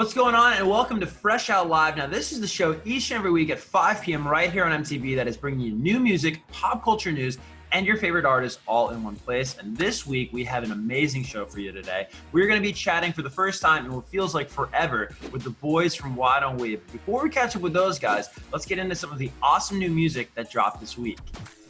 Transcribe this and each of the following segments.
What's going on, and welcome to Fresh Out Live. Now, this is the show each and every week at 5 p.m. right here on MTV that is bringing you new music, pop culture news, and your favorite artists all in one place. And this week, we have an amazing show for you today. We're going to be chatting for the first time in what feels like forever with the boys from Why Don't We. Before we catch up with those guys, let's get into some of the awesome new music that dropped this week.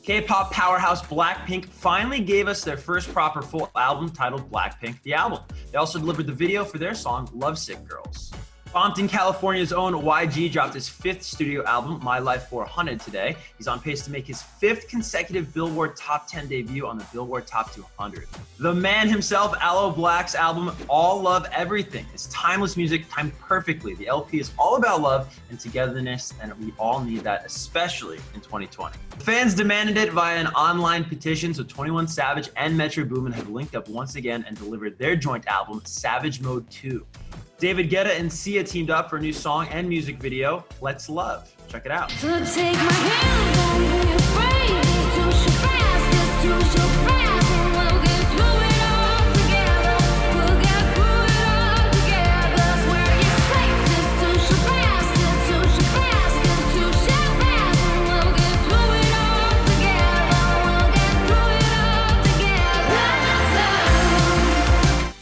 K-pop powerhouse Blackpink finally gave us their first proper full album titled Blackpink the Album. They also delivered the video for their song Lovesick Girls. Compton, California's own YG dropped his 5th studio album, My Life 400, today. He's on pace to make his 5th consecutive Billboard Top 10 debut on the Billboard Top 200. The man himself, Aloe Black's album, All Love Everything, is timeless music timed perfectly. The LP is all about love and togetherness, and we all need that, especially in 2020. Fans demanded it via an online petition, so 21 Savage and Metro Boomin have linked up once again and delivered their joint album, Savage Mode 2. David Guetta and Sia teamed up for a new song and music video, Let's Love. Check it out. So take my hand, don't be afraid. It's too fast, it's too fast. We'll get through it all together. We'll get through it all together. Swear you're safe. It's too fast, it's too fast, it's too fast. We'll get through it all together. We'll get through it all together.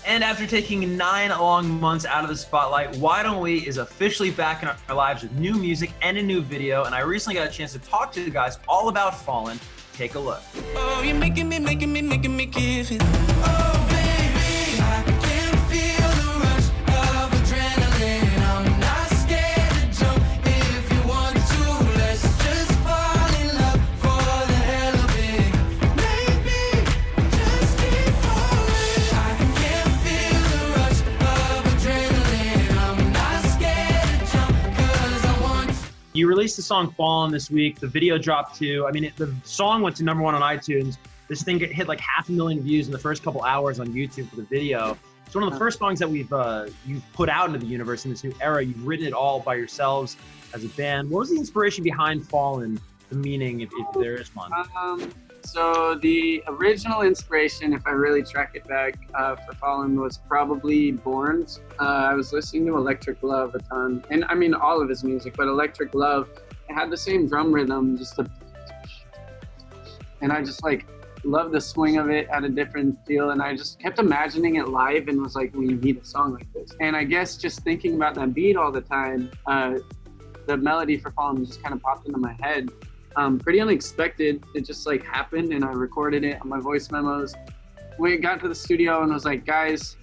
And after taking 9 long months out of the spotlight, Why Don't We is officially back in our lives with new music and a new video. And I recently got a chance to talk to the guys all about Fallin. Take a look. Oh, you're making me give it. Oh, baby, I can feel the rush of adrenaline. I'm not scared to jump if you want to. Let's just fall in love for the hell of it. Maybe just keep falling. I can feel the rush of adrenaline. I'm not scared to jump 'cause I want to. You released the song Fallin' this week. The video dropped too. I mean, the song went to #1 on iTunes. This thing hit like 500,000 views in the first couple hours on YouTube for the video. It's one of the first songs that you've put out into the universe in this new era. You've written it all by yourselves as a band. What was the inspiration behind Fallin', the meaning, if there is one? So the original inspiration, if I really track it back, for Fallin' was probably Born's. I was listening to Electric Love a ton, and I mean all of his music, but Electric Love, it had the same drum rhythm, and I just like loved the swing of it, had a different feel, and I just kept imagining it live and was like, we need a song like this. And I guess just thinking about that beat all the time, the melody for Fallin' just kind of popped into my head. Pretty unexpected. It just like happened, and I recorded it on my voice memos. We got to the studio and was like, guys,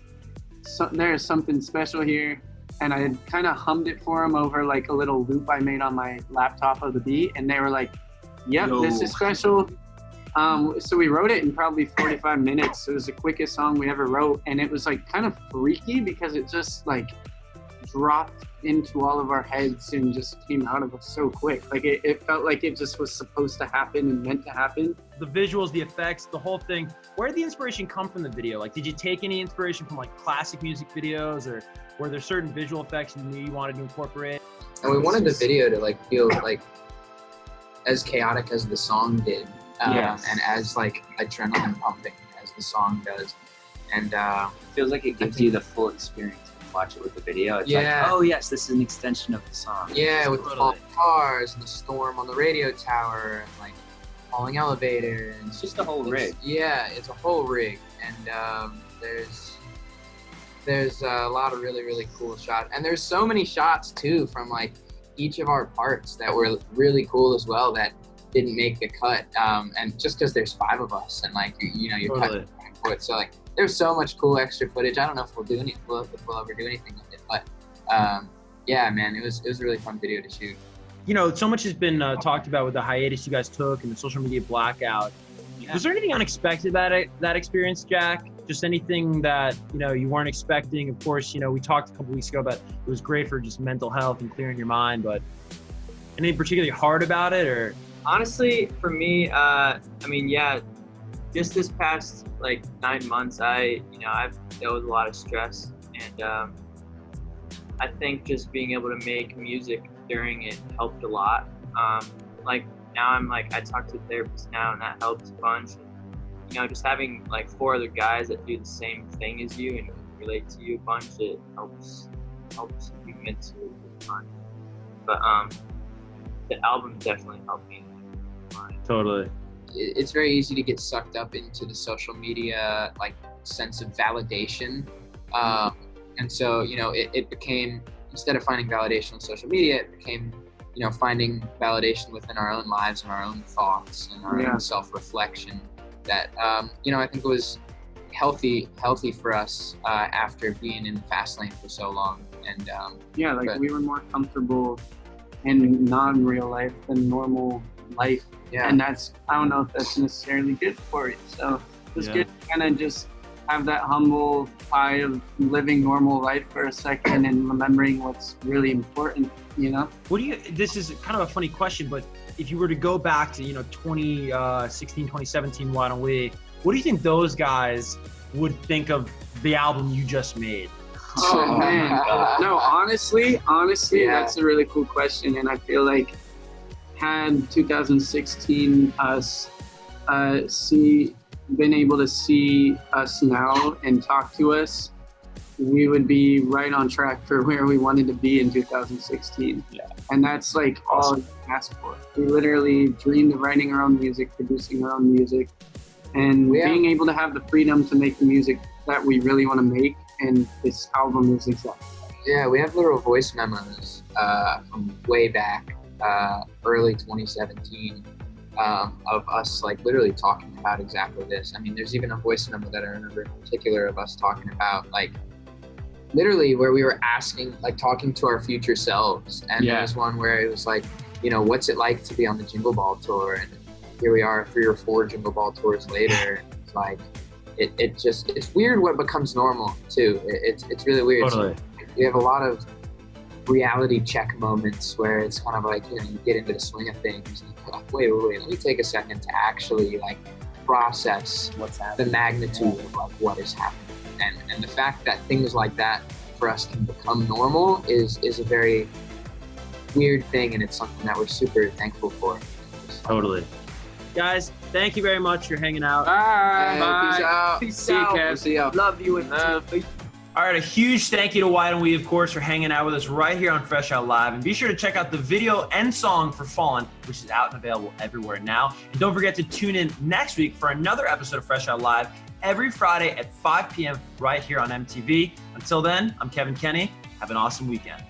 there is something special here. And I had kind of hummed it for them over like a little loop I made on my laptop of the beat, and they were like, yep, This is special. So we wrote it in probably 45 minutes. It was the quickest song we ever wrote, and it was like kind of freaky because it just like dropped into all of our heads and just came out of us so quick. Like it felt like it just was supposed to happen and meant to happen. The visuals, the effects, the whole thing. Where did the inspiration come from the video? Like, did you take any inspiration from like classic music videos, or were there certain visual effects you knew you wanted to incorporate? And we wanted the video to like feel like as chaotic as the song did, Yes. and as like adrenaline pumping as the song does. And Feels like it gives you the full experience when you watch it with the video. It's Yeah. like, oh yes, this is an extension of the song. yeah, with the Totally. falling cars and the storm on the radio tower and like falling elevator, and It's just a whole rig. Yeah, it's a whole rig, and there's a lot of really, really cool shots, and there's so many shots too from like each of our parts that were really cool as well that didn't make the cut, and just because there's 5 of us and like you're Totally. cutting back and forth, so like there's so much cool extra footage. I don't know if we'll ever do anything with it, but yeah, man, it was a really fun video to shoot. You know, so much has been talked about with the hiatus you guys took and the social media blackout. Yeah. Was there anything unexpected about that experience, Jack? Just anything that, you weren't expecting? Of course, we talked a couple weeks ago about it was great for just mental health and clearing your mind, but anything particularly hard about it, or? Honestly, for me, just this past like 9 months, I've dealt with a lot of stress, and I think just being able to make music during it helped a lot. Like now I talk to a therapist now, and that helps a bunch. And, just having like 4 other guys that do the same thing as you and relate to you a bunch, it helps helps you mentally fine. But the album definitely helped me. Totally. It's very easy to get sucked up into the social media like sense of validation, and so it became, instead of finding validation on social media, it became finding validation within our own lives and our own thoughts and our own self-reflection that I think was healthy for us after being in the fast lane for so long. And we were more comfortable in non-real life than normal life. Yeah. And that's, I don't know if that's necessarily good for you. So it's good to kind of just have that humble pie of living normal life for a second and remembering what's really important, This is kind of a funny question, but if you were to go back to, 2016, 2017, Why Don't We, what do you think those guys would think of the album you just made? Oh man, no, honestly, that's a really cool question. And I feel like had 2016 us been able to see us now and talk to us, we would be right on track for where we wanted to be in 2016. Yeah. And that's like all we asked for. We literally dreamed of writing our own music, producing our own music, and being able to have the freedom to make the music that we really want to make. And this album is exactly that. Yeah, we have literal voice memos from way back, early 2017, of us like literally talking about exactly this. I mean, there's even a voice memo that I remember in particular of us talking about like literally where we were asking, like talking to our future selves. And there was one where it was like, what's it like to be on the Jingle Ball tour? And here we are 3 or 4 Jingle Ball tours later. It's like, it's weird what becomes normal too. It's really weird. Totally. So we have a lot of reality check moments where it's kind of like, you get into the swing of things and you're like, wait, let me take a second to actually like process the magnitude of like what is happening. And the fact that things like that for us can become normal is a very weird thing, and it's something that we're super thankful for. Totally. Guys, thank you very much for hanging out. Bye. Peace out. Peace See you, out. Kev. See ya. Love you and All right, a huge thank you to Why Don't We, of course, for hanging out with us right here on Fresh Out Live. And be sure to check out the video and song for Fallin, which is out and available everywhere now. And don't forget to tune in next week for another episode of Fresh Out Live every Friday at 5 p.m. right here on MTV. Until then, I'm Kevin Kenny. Have an awesome weekend.